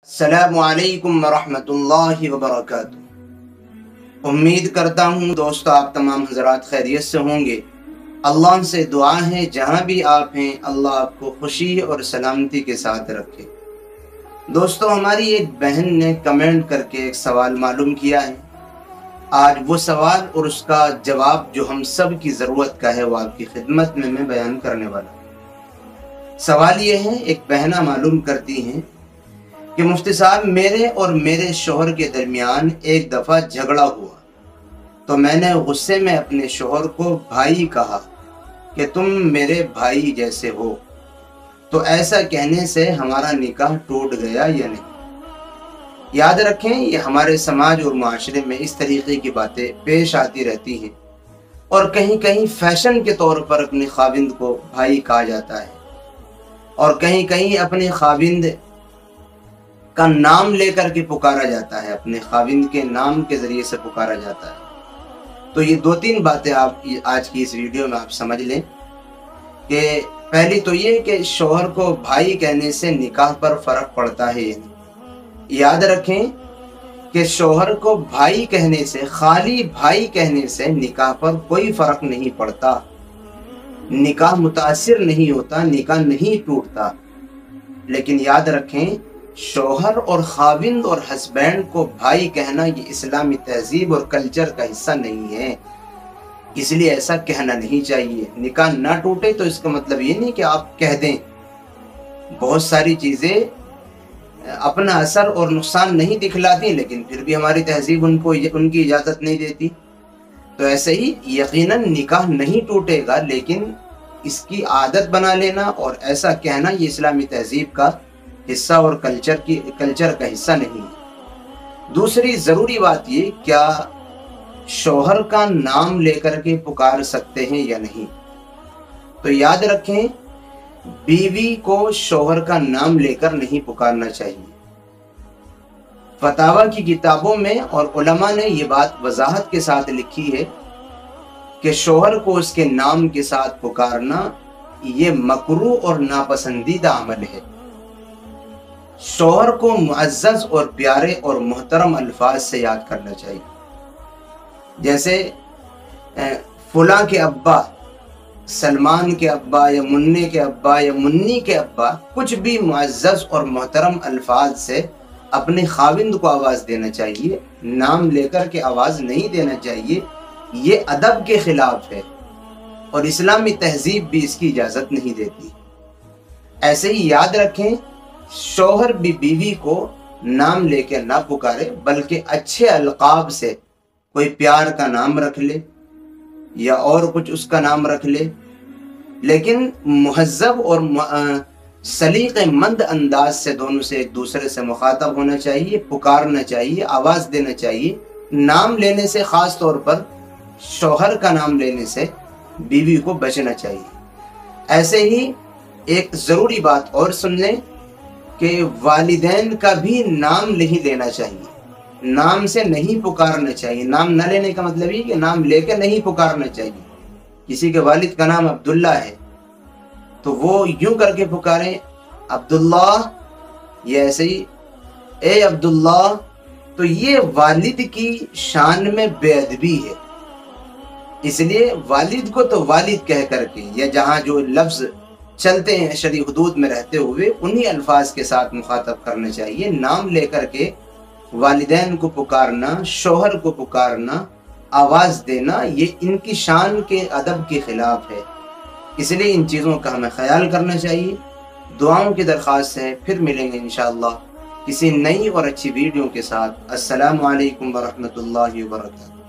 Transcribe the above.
अस्सलामु अलैकुम वरहमतुल्लाहि वबरकातुहू। उम्मीद करता हूँ दोस्तों आप तमाम हजरात खैरियत से होंगे। अल्लाह से दुआ है जहाँ भी आप हैं अल्लाह आपको खुशी और सलामती के साथ रखे। दोस्तों हमारी एक बहन ने कमेंट करके एक सवाल मालूम किया है। आज वो सवाल और उसका जवाब जो हम सब की ज़रूरत का है वो आपकी खिदमत में मैं बयान करने वाला। सवाल ये है, एक बहना मालूम करती हैं कि मुफ्ती साहब मेरे और मेरे शोहर के दरमियान एक दफ़ा झगड़ा हुआ तो मैंने गुस्से में अपने शोहर को भाई कहा कि तुम मेरे भाई जैसे हो, तो ऐसा कहने से हमारा निकाह टूट गया या नहीं। याद रखें ये हमारे समाज और माशरे में इस तरीके की बातें पेश आती रहती हैं और कहीं कहीं फैशन के तौर पर अपने खाविंद को भाई कहा जाता है और कहीं कहीं अपने खाविंद का नाम लेकर के पुकारा जाता है, अपने खाविंद के नाम के जरिए से पुकारा जाता है। तो ये दो तीन बातें आप आज की इस वीडियो में आप समझ लें कि पहली तो ये कि शौहर को भाई कहने से निकाह पर फर्क पड़ता है। याद रखें कि शौहर को भाई कहने से, खाली भाई कहने से निकाह पर कोई फर्क नहीं पड़ता, निकाह मुतासिर नहीं होता, निकाह नहीं टूटता। लेकिन याद रखें शौहर और खाविंद और हस्बैंड को भाई कहना ये इस्लामी तहजीब और कल्चर का हिस्सा नहीं है, इसलिए ऐसा कहना नहीं चाहिए। निकाह ना टूटे तो इसका मतलब ये नहीं कि आप कह दें। बहुत सारी चीज़ें अपना असर और नुकसान नहीं दिखलाती लेकिन फिर भी हमारी तहजीब उनकी इजाज़त नहीं देती। तो ऐसे ही यकीनन निकाह नहीं टूटेगा, लेकिन इसकी आदत बना लेना और ऐसा कहना ये इस्लामी तहजीब का हिस्सा और कल्चर का हिस्सा नहीं है। दूसरी ज़रूरी बात ये, क्या शौहर का नाम लेकर के पुकार सकते हैं या नहीं। तो याद रखें बीवी को शौहर का नाम लेकर नहीं पुकारना चाहिए। फतावा की किताबों में और उलमा ने ये बात वजाहत के साथ लिखी है कि शौहर को उसके नाम के साथ पुकारना ये मकरूह और नापसंदीदा अमल है। शौहर को मुअज़्ज़ज़ और प्यारे और मोहतरम अल्फाज से याद करना चाहिए, जैसे फुला के अब्बा, सलमान के अब्बा या मुन्ने के अब्बा या मुन्नी के अब्बा, कुछ भी मुअज़्ज़ज़ और मोहतरम अल्फाज से अपने खाविंद को आवाज़ देना चाहिए, नाम लेकर के आवाज़ नहीं देना चाहिए। ये अदब के खिलाफ है और इस्लामी तहजीब भी इसकी इजाज़त नहीं देती। ऐसे ही याद रखें शौहर भी बीवी को नाम लेके ना पुकारे, बल्कि अच्छे अलकाब से कोई प्यार का नाम रख ले या और कुछ उसका नाम रख ले, लेकिन मुहज़्ज़ब और सलीक़ेमंद अंदाज से दोनों से एक दूसरे से मुखातब होना चाहिए, पुकारना चाहिए, आवाज़ देना चाहिए। नाम लेने से, ख़ास तौर पर शौहर का नाम लेने से बीवी को बचना चाहिए। ऐसे ही एक ज़रूरी बात और सुन लें कि वालिदैन का भी नाम नहीं लेना चाहिए, नाम से नहीं पुकारना चाहिए। नाम न लेने का मतलब ये कि नाम लेकर नहीं पुकारना चाहिए। किसी के वालिद का नाम अब्दुल्ला है तो वो यूं करके पुकारें अब्दुल्ला, ये ऐसे ही ए अब्दुल्ला, तो ये वालिद की शान में बेअदबी है। इसलिए वालिद को तो वालिद कह करके या जहाँ जो लफ्ज़ चलते हैं शरई हुदूद में रहते हुए उन्हीं अल्फाज के साथ मुखातब करना चाहिए। नाम लेकर के वालिदैन को पुकारना, शौहर को पुकारना, आवाज़ देना, ये इनकी शान के अदब के ख़िलाफ़ है। इसलिए इन चीज़ों का हमें ख्याल करना चाहिए। दुआओं की दरख्वास्त है, फिर मिलेंगे इंशाअल्लाह किसी नई और अच्छी वीडियो के साथ। अस्सलामु अलैकुम वरहमतुल्लाहि वबरकातुहू।